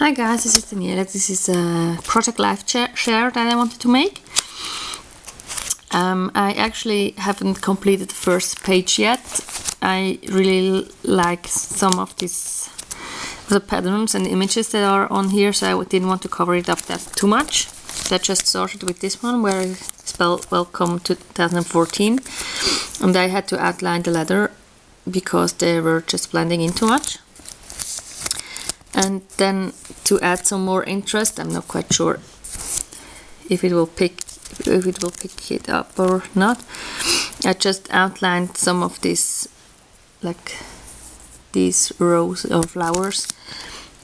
Hi guys, this is Daniela. This is a project life share that I wanted to make. I actually haven't completed the first page yet. I really like some of the patterns and images that are on here, so I didn't want to cover it up that too much. So I just started with this one where I spelled welcome 2014, and I had to outline the letter because they were just blending in too much. And then to add some more interest, I'm not quite sure if it will pick it up or not. I just outlined some of these, like these rows of flowers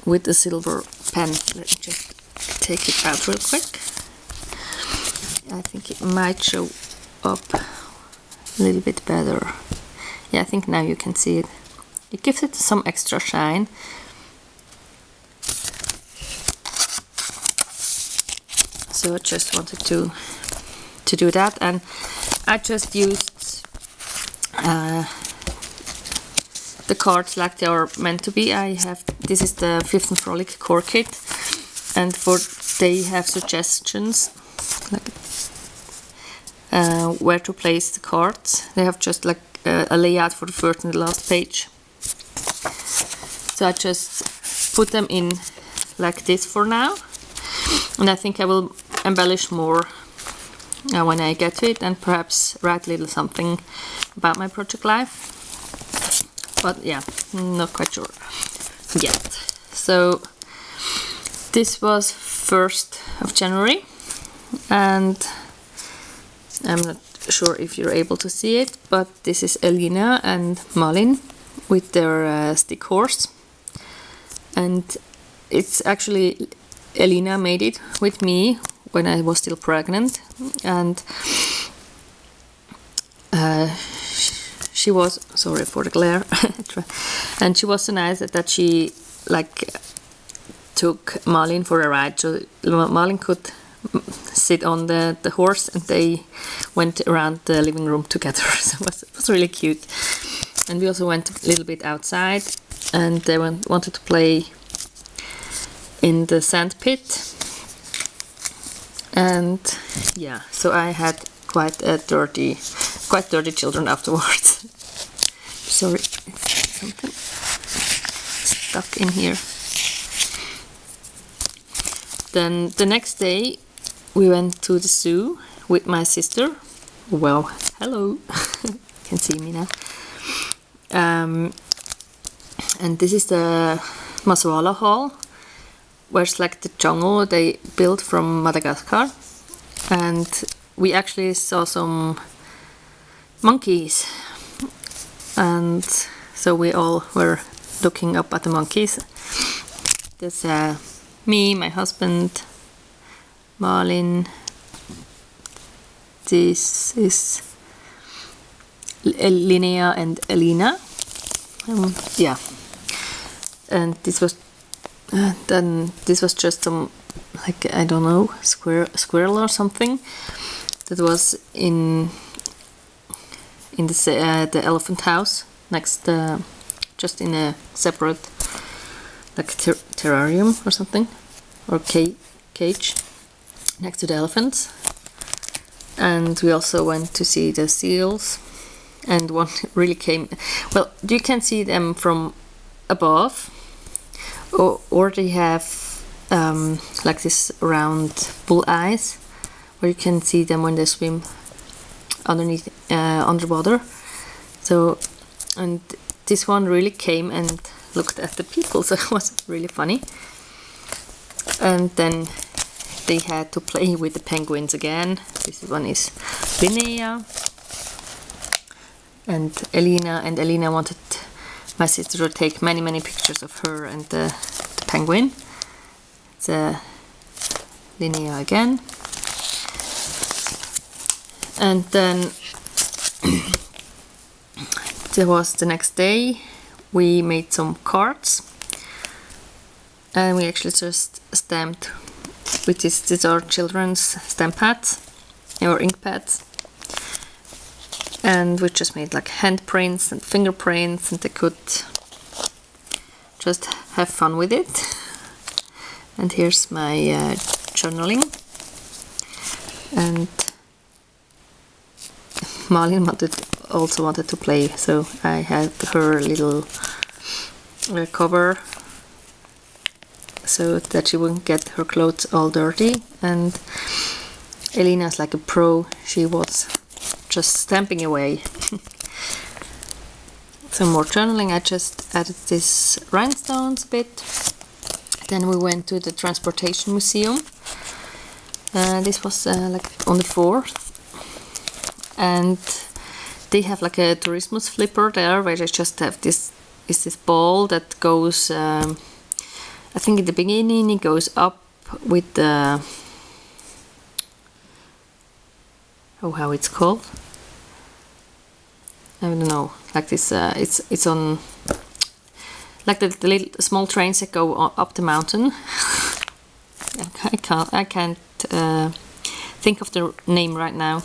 with a silver pen. Let me just take it out real quick. I think it might show up a little bit better. Yeah, I think now you can see it. It gives it some extra shine. So I just wanted to do that, and I just used the cards like they are meant to be. This is the Fifth and Frolic core kit, and they have suggestions like where to place the cards. They have just like a layout for the first and the last page. So I just put them in like this for now, and I think I will embellish more when I get to it, and perhaps write a little something about my project life. But yeah, not quite sure yet. So this was 1st of January, and I'm not sure if you're able to see it, but this is Elina and Malin with their stick horse, and it's actually Elina made it with me when I was still pregnant, and she was, sorry for the glare, and she was so nice that she like took Malin for a ride, so Malin could sit on the horse, and they went around the living room together. So it was really cute. And we also went a little bit outside, and they wanted to play in the sand pit. And yeah, so I had quite dirty children afterwards. Sorry, it's something stuck in here. Then the next day we went to the zoo with my sister. Well, hello, you can see me now. And this is the Maswala Hall, where it's like the jungle they built from Madagascar, and we actually saw some monkeys, and so we all were looking up at the monkeys. There's me, my husband, Malin. This is Linnea and Elina. Yeah, and this was then this was just some, like, I don't know, squirrel or something that was in the elephant house next, just in a separate like terrarium or something, or cage next to the elephants. And we also went to see the seals, and one really came, well, you can see them from above, or they have like this round bull eyes where you can see them when they swim underneath underwater. So, and this one really came and looked at the people, so it was really funny. And then they had to play with the penguins again. This one is Linnea and Elina, and Elina wanted my sister to take many pictures of her and the penguin. It's Linnea again. And then there was the next day, we made some cards, and we actually just stamped with these are children's stamp pads or ink pads, and we just made like handprints and fingerprints, and they could just have fun with it. And here's my journaling. And Malin also wanted to play, so I had her little cover so that she wouldn't get her clothes all dirty. And Elina's like a pro, she was just stamping away. Some more journaling, I just added this rhinestones a bit. Then we went to the Transportation Museum. This was like on the 4th. And they have like a tourismus flipper there where they just have this ball that goes, I think in the beginning it goes up with the, how it's called, I don't know, like this, it's on, like the little small trains that go up the mountain. I can't think of the name right now.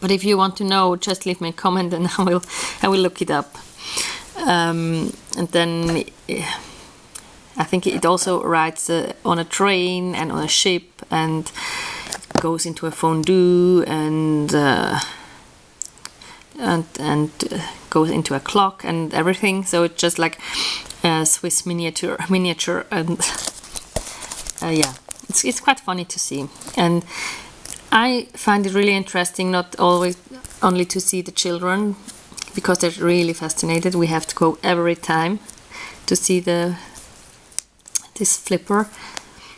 But if you want to know, just leave me a comment and I will look it up. And then I think it also rides on a train and on a ship, and it goes into a fondue and goes into a clock and everything. So it's just like a Swiss miniature, and yeah, it's quite funny to see. And I find it really interesting, not always only to see the children, because they're really fascinated. We have to go every time to see this flipper,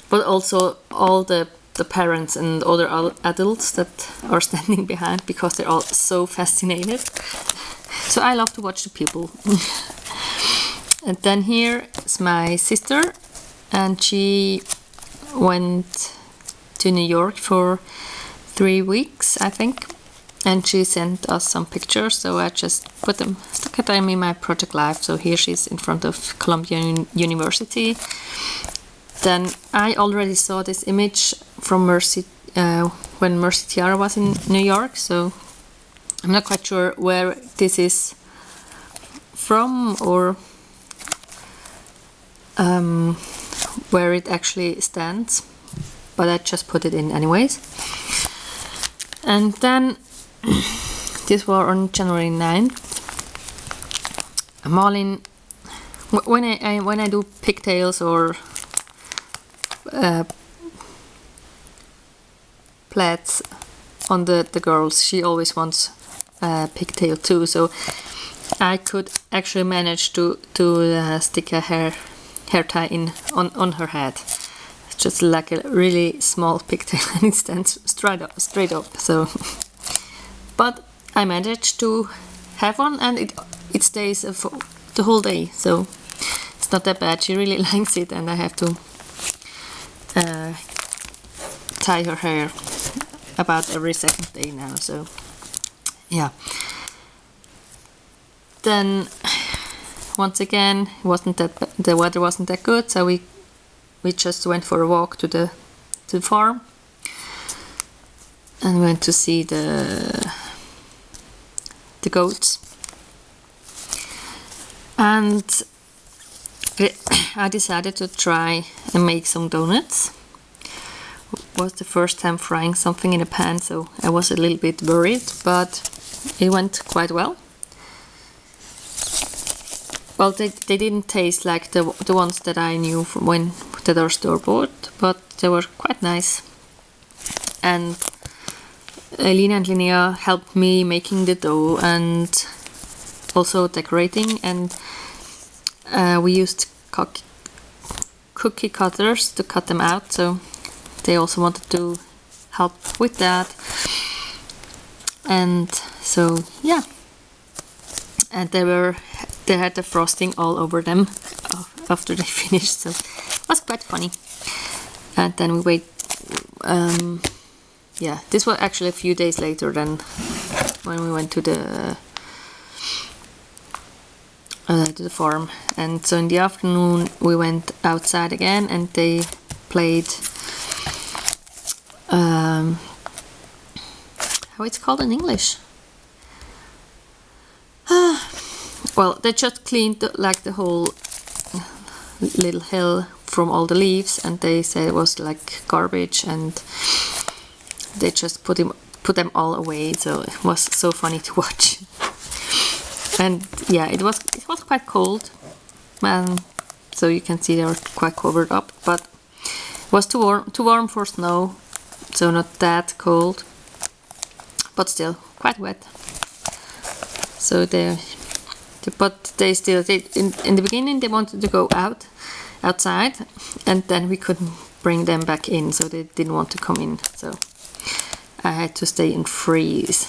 but also all the parents and other adults that are standing behind, because they're all so fascinated. So I love to watch the people. And then here is my sister, and she went to New York for 3 weeks, I think, and she sent us some pictures, so I just stuck them in my project life. So here she's in front of Columbia University. Then I already saw this image from Mercy when Mercy Tiara was in New York, so I'm not quite sure where this is from or where it actually stands, but I just put it in anyways. And then this was on January 9th. Malin, when I do pigtails or plaids on the girls, she always wants pigtail too. So I could actually manage to stick a hair tie in on her head. It's just like a really small pigtail, and it stands straight up. So, but I managed to have one, and it stays for the whole day. So it's not that bad. She really likes it, and I have to tie her hair about every second day now. So yeah. Then once again, the weather wasn't that good, so we just went for a walk to the farm and went to see the goats. And I decided to try and make some donuts. It was the first time frying something in a pan, so I was a little bit worried, but it went quite well. Well, they didn't taste like the ones that I knew from that are store-bought, but they were quite nice. And Elina and Linnea helped me making the dough and also decorating, and we used cookie cutters to cut them out, so they also wanted to help with that. And so yeah, and they had the frosting all over them after they finished, so it was quite funny. And then we wait. Yeah, this was actually a few days later than when we went to the farm. And so in the afternoon we went outside again, and they played how it's called in English. Well, they just cleaned like the whole little hill from all the leaves, and they said it was like garbage, and they just put them all away. So it was so funny to watch. And yeah, it was quite cold, so you can see they were quite covered up, but it was too warm for snow, so not that cold, but still quite wet. So in the beginning they wanted to go outside, and then we couldn't bring them back in, so they didn't want to come in, so I had to stay and freeze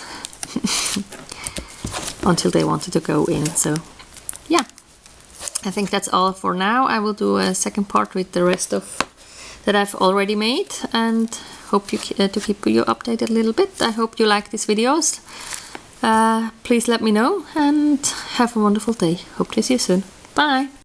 until they wanted to go in. So yeah, I think that's all for now. I will do a second part with the rest of that I've already made, and hope to keep you updated a little bit. I hope you like these videos. Please let me know, and have a wonderful day. Hope to see you soon. Bye!